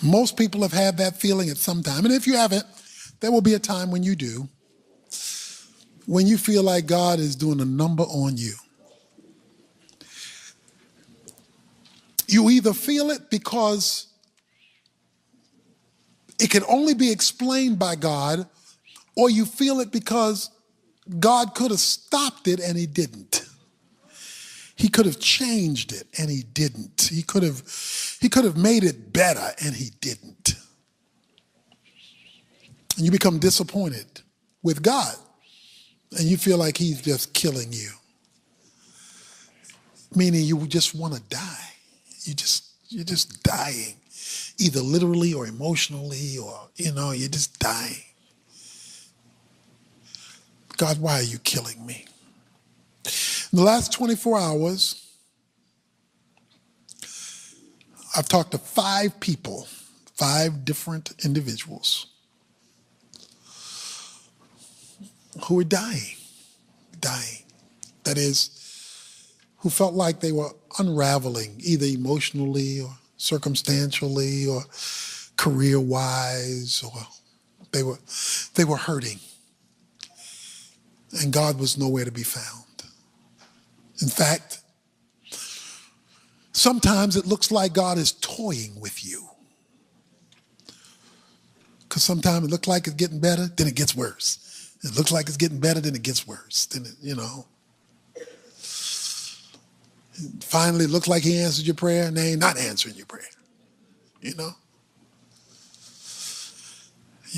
Most people have had that feeling at some time. And if you haven't, there will be a time when you do, when you feel like God is doing a number on you. You either feel it because it can only be explained by God, or you feel it because God could have stopped it and he didn't. He could have changed it and he didn't. He could have made it better and he didn't. And you become disappointed with God and you feel like he's just killing you. Meaning you just want to die. You're just dying, either literally or emotionally, or, you're just dying. God, why are you killing me? In the last 24 hours, I've talked to 5 people, 5 different individuals who are dying. That is, who felt like they were unraveling, either emotionally or circumstantially or career-wise, or they were hurting. And God was nowhere to be found. In fact, sometimes it looks like God is toying with you. Because sometimes it looks like it's getting better, then it gets worse. It looks like it's getting better, then it gets worse. Then finally it looks like he answered your prayer, and they ain't not answering your prayer. You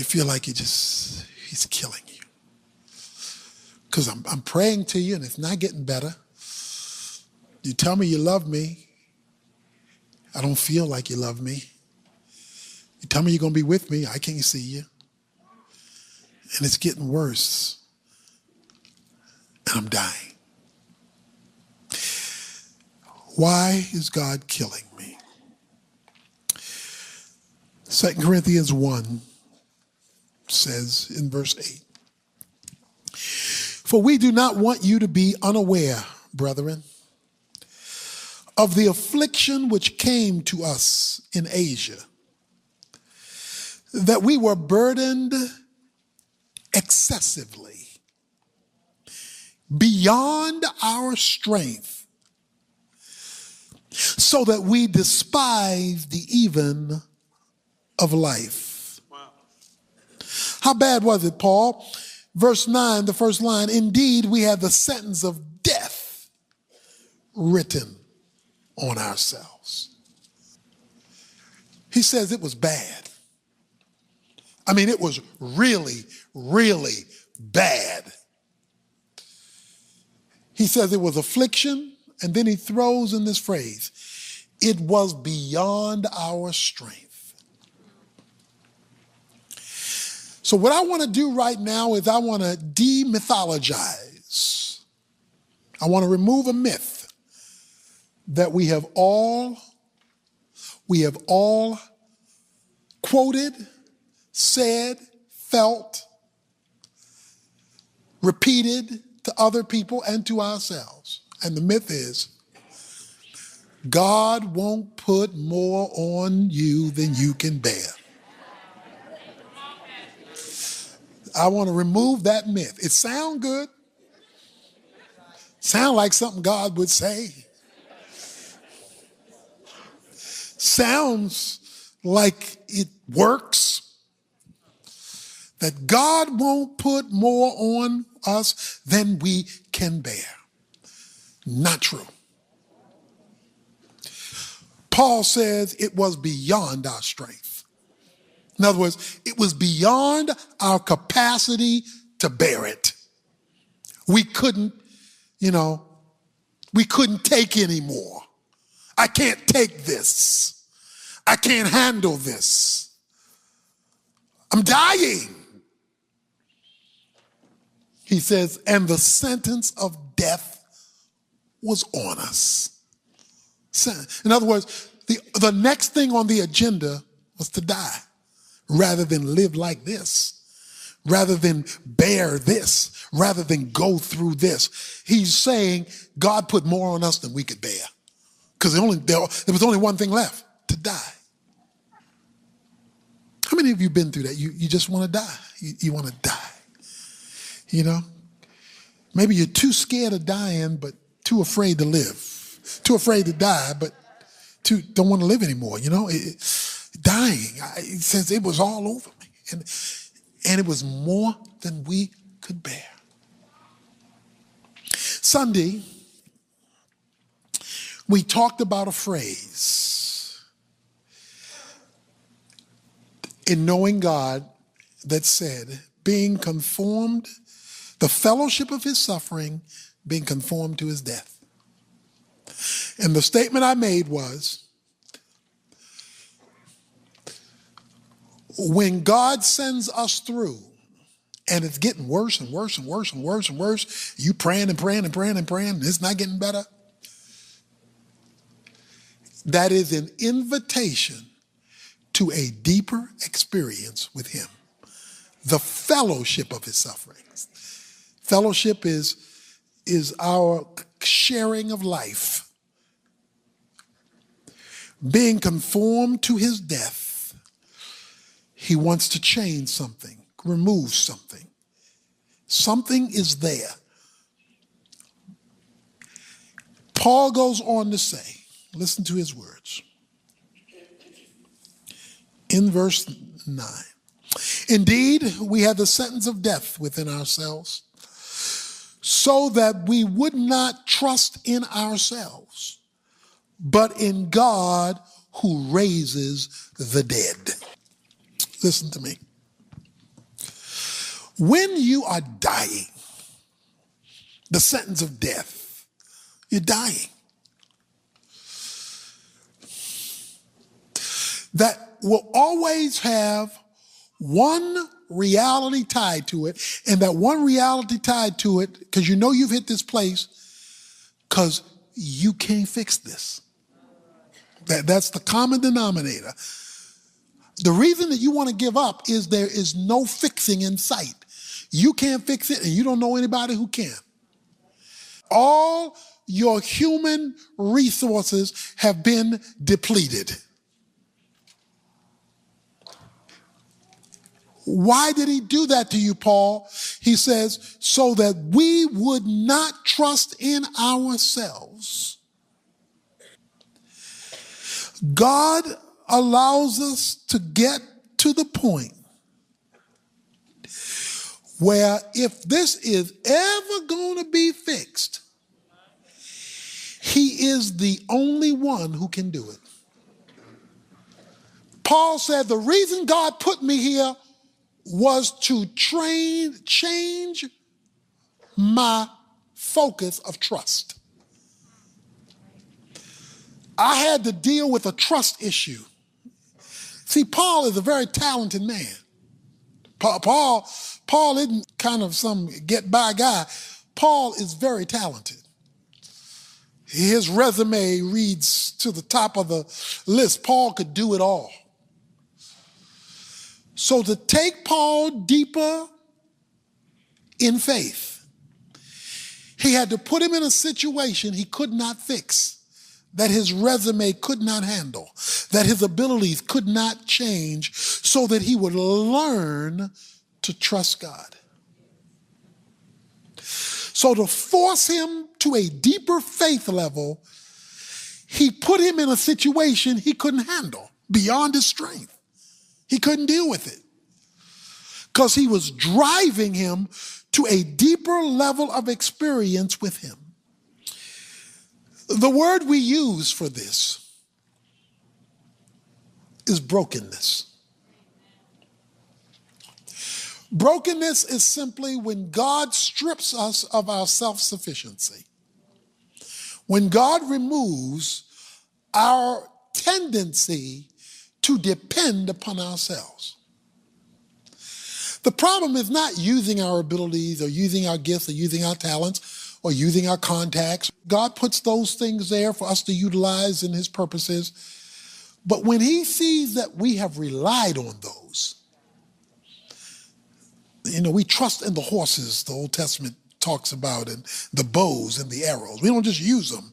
feel like he's killing you. Because I'm praying to you and it's not getting better. You tell me you love me. I don't feel like you love me. You tell me you're going to be with me. I can't see you. And it's getting worse. And I'm dying. Why is God killing me? 2 Corinthians 1 says in verse 8, "For we do not want you to be unaware, brethren, of the affliction which came to us in Asia, that we were burdened excessively, beyond our strength, so that we despised the even of life." Wow. How bad was it, Paul? Verse 9, the first line, "Indeed, we had the sentence of death written on ourselves." He says it was bad. I mean, it was really, really bad. He says it was affliction, and then he throws in this phrase, "It was beyond our strength." So what I want to do right now is I want to demythologize. I want to remove a myth that we have all quoted, said, felt, repeated to other people and to ourselves. And the myth is, God won't put more on you than you can bear. I want to remove that myth. It sounds good. Sound like something God would say. Sounds like it works. That God won't put more on us than we can bear. Not true. Paul says it was beyond our strength. In other words, it was beyond our capacity to bear it. We couldn't take any more. I can't take this. I can't handle this. I'm dying. He says, and the sentence of death was on us. In other words, the next thing on the agenda was to die, rather than live like this, rather than bear this, rather than go through this. He's saying God put more on us than we could bear, because there was only one thing left: to die. many of you been through that? You just want to die. You want to die. You know? Maybe you're too scared of dying, but too afraid to live. Too afraid to die, but don't want to live anymore. You know? Dying. It says it was all over me. And it was more than we could bear. Sunday, we talked about a phrase in knowing God that said, being conformed, the fellowship of his suffering, being conformed to his death. And the statement I made was, when God sends us through, and it's getting worse and worse and worse and worse and worse, you praying and praying and praying and praying, and it's not getting better, that is an invitation to a deeper experience with him. The fellowship of his sufferings. Fellowship is our sharing of life. Being conformed to his death, he wants to change something, remove something. Something is there. Paul goes on to say, listen to his words. In verse 9, indeed, we have the sentence of death within ourselves, so that we would not trust in ourselves, but in God who raises the dead. Listen to me. When you are dying, the sentence of death, you're dying. That will always have one reality tied to it, and that one reality tied to it, because you know you've hit this place, because you can't fix this. That's the common denominator. The reason that you want to give up is there is no fixing in sight. You can't fix it, and you don't know anybody who can. All your human resources have been depleted. Why did he do that to you, Paul? He says, so that we would not trust in ourselves. God allows us to get to the point where if this is ever going to be fixed, he is the only one who can do it. Paul said, the reason God put me here was to change my focus of trust. I had to deal with a trust issue. See, Paul is a very talented man. Paul isn't kind of some get-by guy. Paul is very talented. His resume reads to the top of the list. Paul could do it all. So to take Paul deeper in faith, he had to put him in a situation he could not fix, that his resume could not handle, that his abilities could not change, so that he would learn to trust God. So to force him to a deeper faith level, he put him in a situation he couldn't handle, beyond his strength. He couldn't deal with it because he was driving him to a deeper level of experience with him. The word we use for this is brokenness. Brokenness is simply when God strips us of our self-sufficiency. When God removes our tendency to depend upon ourselves. The problem is not using our abilities or using our gifts or using our talents or using our contacts. God puts those things there for us to utilize in his purposes. But when he sees that we have relied on those, we trust in the horses the Old Testament talks about, and the bows and the arrows. We don't just use them.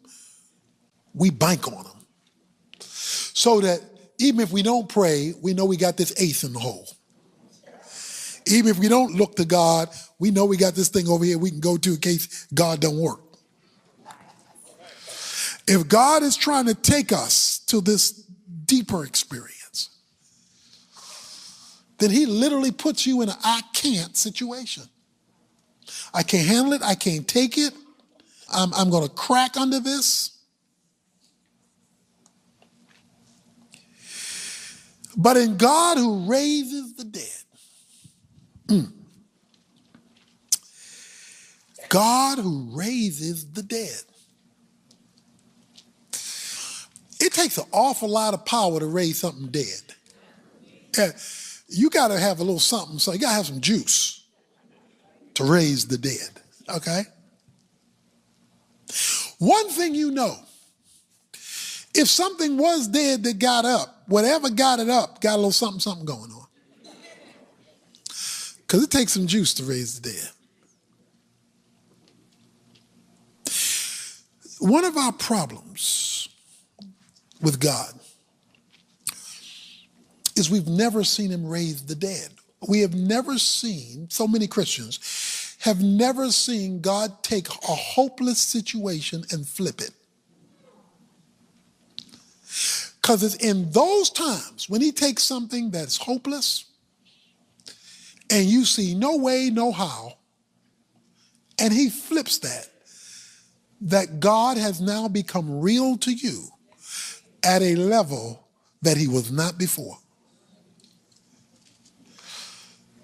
We bank on them. So that Even if we don't pray, we know we got this ace in the hole. Even if we don't look to God, we know we got this thing over here we can go to in case God don't work. If God is trying to take us to this deeper experience, then he literally puts you in an I can't situation. I can't handle it. I can't take it. I'm going to crack under this. But in God who raises the dead, God who raises the dead. It takes an awful lot of power to raise something dead. You got to have a little something, so you got to have some juice to raise the dead, okay? One thing you know, if something was dead that got up, whatever got it up got a little something going on. Because it takes some juice to raise the dead. One of our problems with God is we've never seen him raise the dead. We have never seen, so many Christians have never seen God take a hopeless situation and flip it. Because it's in those times when he takes something that's hopeless and you see no way, no how, and he flips that God has now become real to you at a level that he was not before.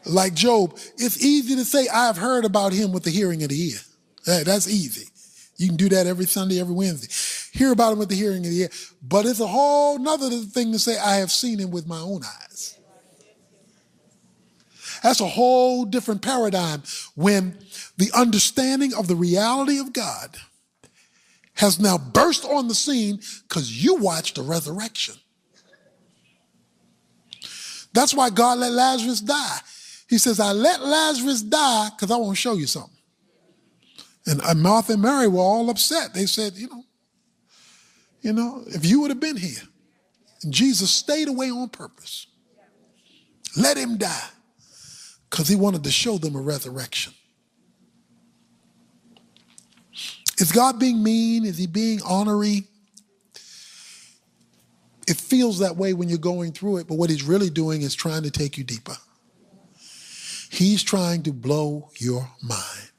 Like Job, it's easy to say, I've heard about him with the hearing of the ear. That's easy. You can do that every Sunday, every Wednesday. Hear about him with the hearing of the ear. But it's a whole nother thing to say, I have seen him with my own eyes. That's a whole different paradigm when the understanding of the reality of God has now burst on the scene because you watched the resurrection. That's why God let Lazarus die. He says, I let Lazarus die because I want to show you something. And Martha and Mary were all upset. They said, you know, if you would have been here, and Jesus stayed away on purpose, let him die because he wanted to show them a resurrection. Is God being mean? Is he being ornery? It feels that way when you're going through it, but what he's really doing is trying to take you deeper. He's trying to blow your mind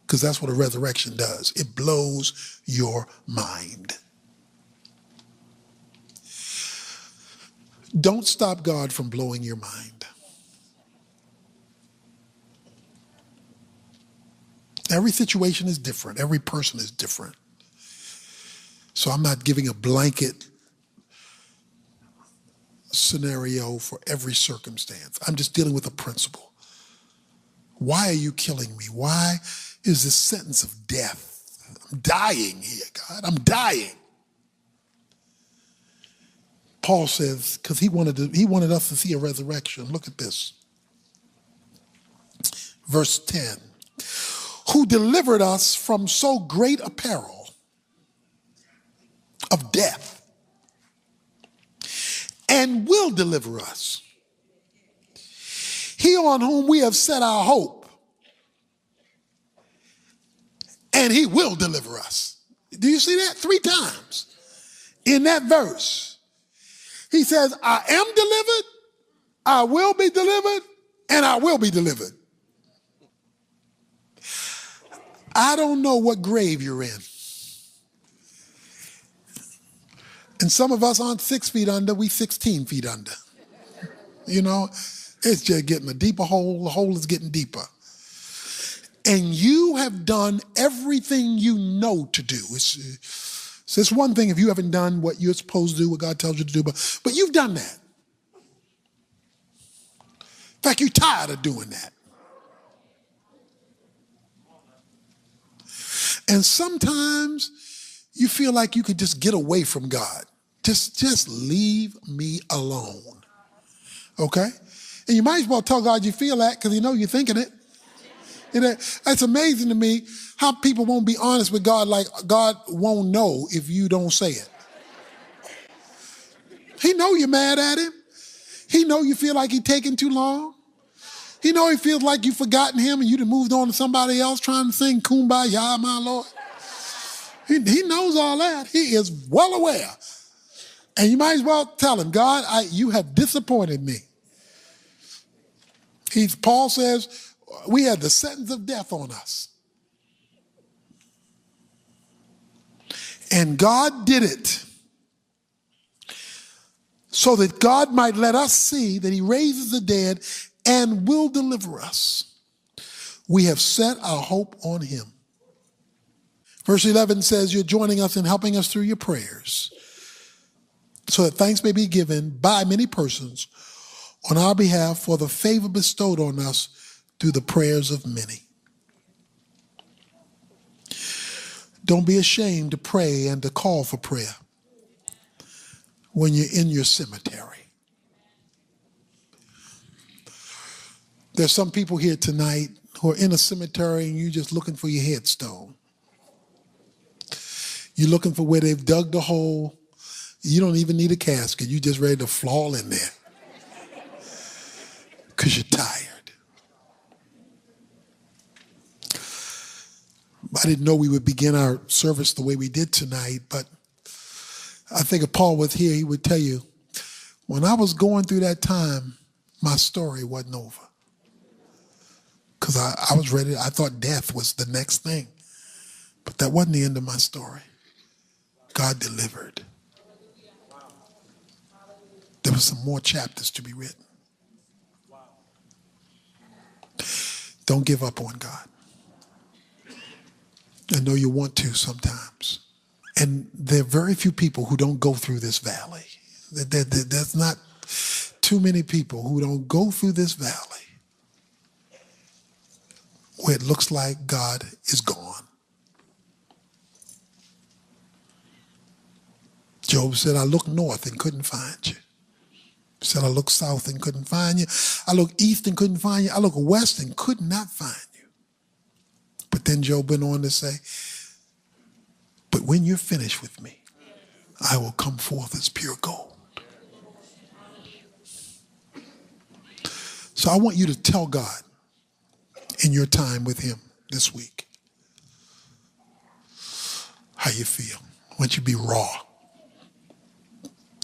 because that's what a resurrection does. It blows your mind. Don't stop God from blowing your mind. Every situation is different. Every person is different. So I'm not giving a blanket scenario for every circumstance. I'm just dealing with a principle. Why are you killing me? Why is this sentence of death? I'm dying here, God. I'm dying. Paul says, because he wanted us to see a resurrection. Look at this. Verse 10. Who delivered us from so great a peril of death and will deliver us. He on whom we have set our hope, and he will deliver us. Do you see that? 3 times in that verse. He says, I am delivered, I will be delivered, and I will be delivered. I don't know what grave you're in. And some of us aren't 6 feet under, we 16 feet under. You know, it's just getting a deeper hole. The hole is getting deeper. And you have done everything you know to do. It's one thing if you haven't done what you're supposed to do, what God tells you to do, but you've done that. In fact, you're tired of doing that. And sometimes you feel like you could just get away from God. Just leave me alone. Okay? And you might as well tell God you feel that because you know you're thinking it. It's amazing to me how people won't be honest with God, like God won't know if you don't say it. He know you're mad at him. He know you feel like he's taking too long. He know he feels like you've forgotten him and you done moved on to somebody else trying to sing Kumbaya, my Lord. He knows all that. He is well aware. And you might as well tell him, God, you have disappointed me. Paul says, we had the sentence of death on us. And God did it so that God might let us see that he raises the dead and will deliver us. We have set our hope on him. Verse 11 says, you're joining us in helping us through your prayers, so that thanks may be given by many persons on our behalf for the favor bestowed on us through the prayers of many. Don't be ashamed to pray and to call for prayer when you're in your cemetery. There's some people here tonight who are in a cemetery and you're just looking for your headstone. You're looking for where they've dug the hole. You don't even need a casket. You're just ready to fall in there because you're tired. I didn't know we would begin our service the way we did tonight, but I think if Paul was here, he would tell you, when I was going through that time, my story wasn't over. Because I was ready. I thought death was the next thing. But that wasn't the end of my story. God delivered. There were some more chapters to be written. Don't give up on God. I know you want to sometimes. And there are very few people who don't go through this valley. There's not too many people who don't go through this valley where it looks like God is gone. Job said, I looked north and couldn't find you. He said, I looked south and couldn't find you. I looked east and couldn't find you. I looked west and could not find you. But then Job went on to say, but when you're finished with me, I will come forth as pure gold. So I want you to tell God in your time with him this week how you feel. I want you to be raw.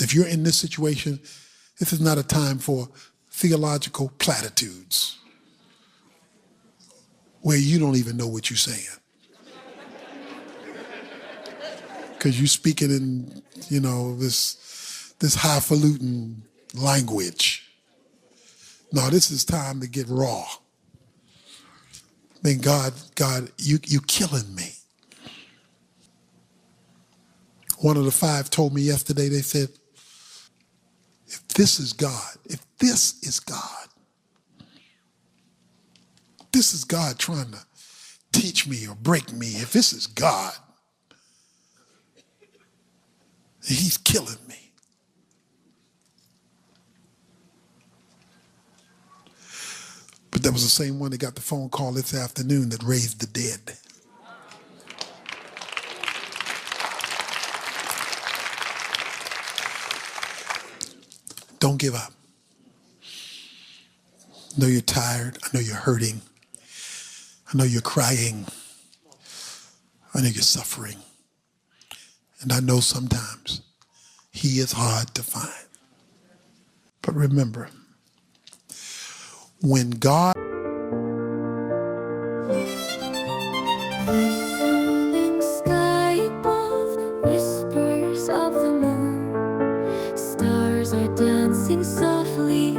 If you're in this situation, this is not a time for theological platitudes where you don't even know what you're saying. Because you're speaking in, this highfalutin language. No, this is time to get raw. I mean, God, you killing me. One of the 5 told me yesterday, they said, if this is God, this is God trying to teach me or break me. If this is God, he's killing me. But that was the same one that got the phone call this afternoon that raised the dead. Don't give up. I know you're tired. I know you're hurting. I know you're crying. I know you're suffering. And I know sometimes he is hard to find. But remember, when God... Sky above, whispers of the moon. Stars are dancing softly